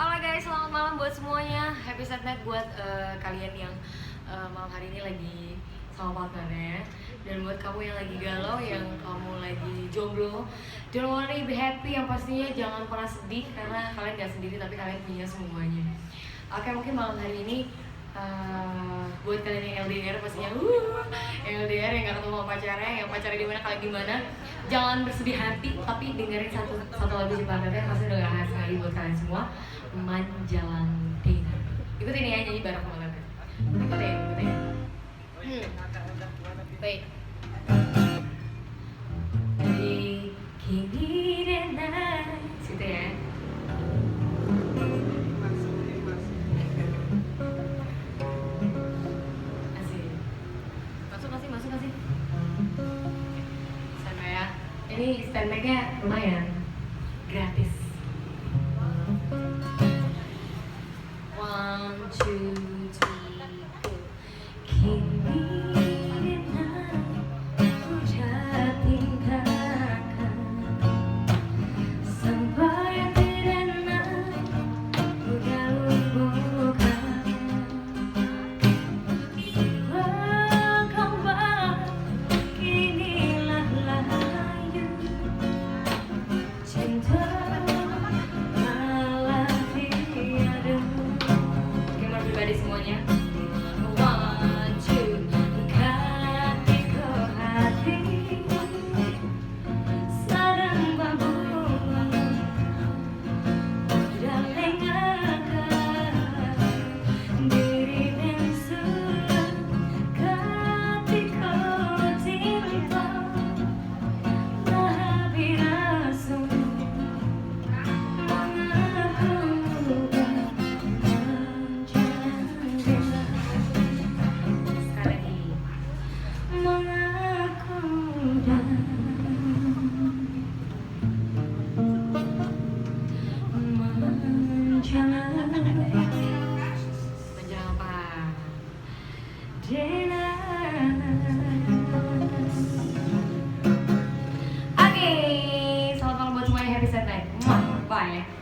Halo guys, selamat malam buat semuanya. Happy Sad Night buat kalian yang malam hari ini lagi sama partnernya. Dan buat kamu yang lagi galau, yang kamu lagi jomblo, don't worry, be happy. Yang pastinya jangan pernah sedih, karena kalian gak sendiri, tapi kalian punya semuanya. Oke, mungkin malam hari ini buat kalian yang LDR pastinya yang LDR yang gak ketemu sama pacarnya, yang pacarnya di mana kalian di mana, jangan bersedih hati, tapi dengerin satu lagu ciptaan Teteh, pasti udah gak khas sekali buat kalian semua. Manjalantina. Ikutin ya, nyanyi bareng sama Teteh. Ikutin. Baik. Kini dan situ ya. Masuk sih. Standby ya. Ini standby-nya lumayan gratis. 1, 2, 3, go. Kini aku tinggalkan sampai tidak udah lumpuhkan. Inilah layu cinta malah tiada. Oke, mau pribadi semuanya. Oke, selamat malam buat semuanya. Happy Sad Night. Bye.